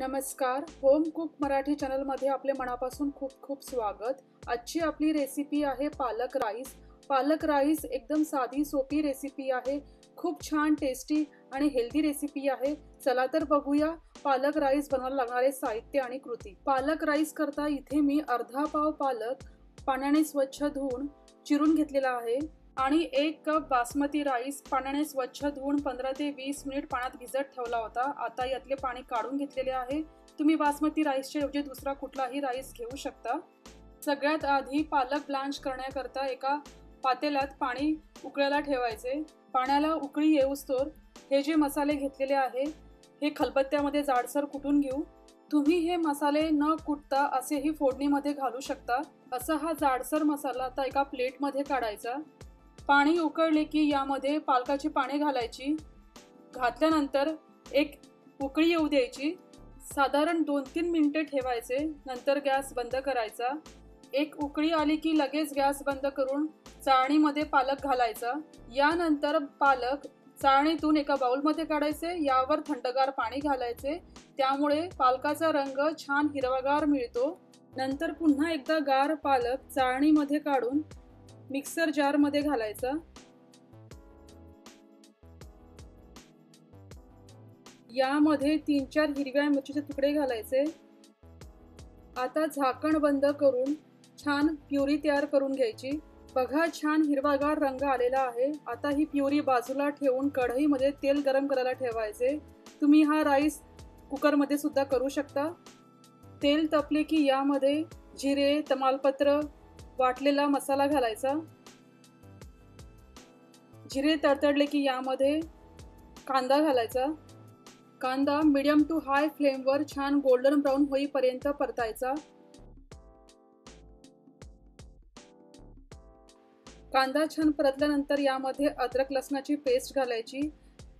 नमस्कार. Home cook Marathi चॅनलमध्ये आपले मनापासून खूप खूप स्वागत. आजची आपली रेसिपी आहे पालक राईस. पालक राईस एकदम साधी सोपी रेसिपी आहे. खूप छान टेस्टी आणि हेल्दी रेसिपी आहे. चला तर बघूया पालक राईस बनवायला लागणारे साहित्य आणि कृती. पालक राईस करता इथे मी अर्धा पाव पालक पाण्याने स्वच्छ धुवून चिरून घेतलेला आहे आणि 1 कप बासमती राईस पाण्याने स्वच्छ धुवून 15 ते 20 मिनिट पाण्यात भिजत ठेवला होता. आता यातले पाणी काढून घेतलेले आहे. तुम्ही बासमती राईसच्या ऐवजी दुसरा कुठलाही राईस घेऊ शकता. सगळ्यात आधी पालक ब्लांच करण्याकरता एका पातेल्यात पाणी उकळायला ठेवायचे. पाण्याला उकळी येऊस्तोवर हे जे मसाले घेतलेले आहे हे खलबत्त्यामध्ये जाडसर कुटून घेऊ. तुम्ही हे मसाले न कुटता असेही फोडणीमध्ये घालू शकता. असा हा जाडसर मसाला आता एका प्लेटमध्ये काढायचा. पाणी उकळले की यामध्ये पालकाची पाने घालायची. घातल्यानंतर एक उकळी येऊ द्यायची. साधारण 2-3 मिनिटे ठेवायचे. नंतर गॅस बंद करायचा. एक उकळी आली की लगेच गॅस बंद करून चाळणीमध्ये पालक घालायचा. यानंतर पालक चाळणीतून एका बाउलमध्ये काढायचे. यावर थंडगार पाणी घालायचे. त्यामुळे पालकाचा रंग छान हिरवागार मिळतो. नंतर पुन्हा एकदा गार पालक चाळणीमध्ये काढून मिक्सर जारमध्ये घालायचा. यामध्ये 3-4 हिरव्या मिरचीचे तुकडे घालायचे. आता झाकण बंद करून छान प्युरी तयार करून घ्यायची. बघा छान हिरवागार रंग आलेला आहे. आता ही प्युरी बाजूला ठेवून कढईमध्ये तेल गरम करायला ठेवायचे. तुम्ही हा राईस कुकरमध्ये सुद्धा करू शकता. तेल तपले की यामध्ये जिरे, तमालपत्र, वाटलेला मसाला घालायचा. जिरे तडतडले की यामध्ये कांदा घालायचा. कांदा मीडियम टू हाय फ्लेमवर छान गोल्डन ब्राऊन होईपर्यंत परतायचा. कांदा छान परतल्यानंतर यामध्ये अद्रक लसणाची पेस्ट घालायची.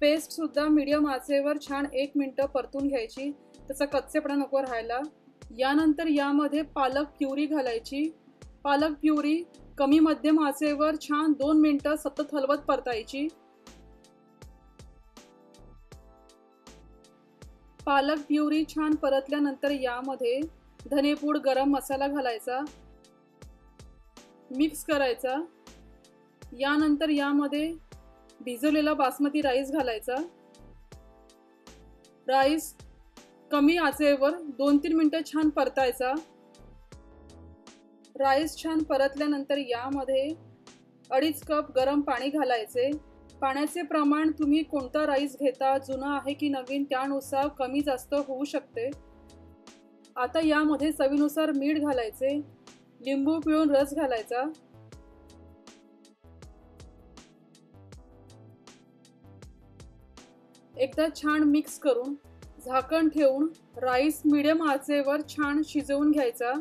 पेस्ट सुद्धा मीडियम आचेवर छान 1 मिनिट परतून घ्यायची. त्याचा कच्चेपणा नको राहायला. यानंतर यामध्ये पालक प्युरी घालायची. पालक प्युरी कमी मध्यम आचेवर छान 2 मिनिटं सतत हलवत परतायची. पालक प्युरी छान परतल्यानंतर यामध्ये धनेपूड, गरम मसाला घालायचा. मिक्स करायचा. यानंतर यामध्ये भिजवलेला बासमती राईस घालायचा. राईस कमी आचेवर 2-3 मिनिटं छान परतायचा. राईस छान परतल्यानंतर यामध्ये 2.5 कप गरम पाणी घालायचे. पाण्याचे प्रमाण तुम्ही कोणता राईस घेता, जुना आहे की नवीन, त्यानुसार कमी जास्त होऊ शकते. आता यामध्ये चवीनुसार मीठ घालायचे. लिंबू पिळून रस घालायचा. एकदा छान मिक्स करून झाकण ठेवून राईस मीडियम आचेवर छान शिजवून घ्यायचा.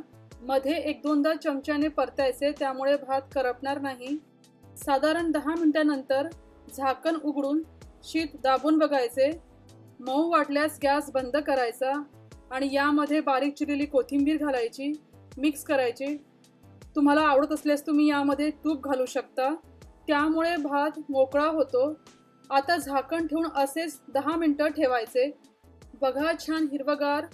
मध्ये 1-2दा चमच्याने परतायचे, त्यामुळे भात करपणार नाही. साधारण 10 मिनिटांनंतर झाकण उघडून शीत दाबून बघायचे. मऊ वाटल्यास गॅस बंद करायचा आणि यामध्ये बारीक चिरलेली कोथिंबीर घालायची. मिक्स करायची. तुम्हाला आवडत असल्यास तुम्ही यामध्ये तूप घालू शकता. त्यामुळे भात मोकळा होतो. आता झाकण ठेवून असेच 10 मिनिटं ठेवायचे. बघा छान हिरवगार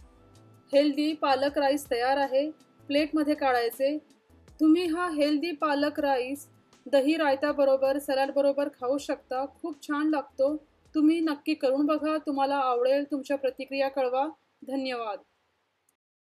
हेल्दी पालक राईस तयार आहे. प्लेटमध्ये काढायचे. तुम्ही हा हेल्दी पालक राईस दही रायता बरोबर, सलाड बरोबर खाऊ शकता. खूप छान लागतो. तुम्ही नक्की करून बघा. तुम्हाला आवडेल. तुमच्या प्रतिक्रिया कळवा. धन्यवाद.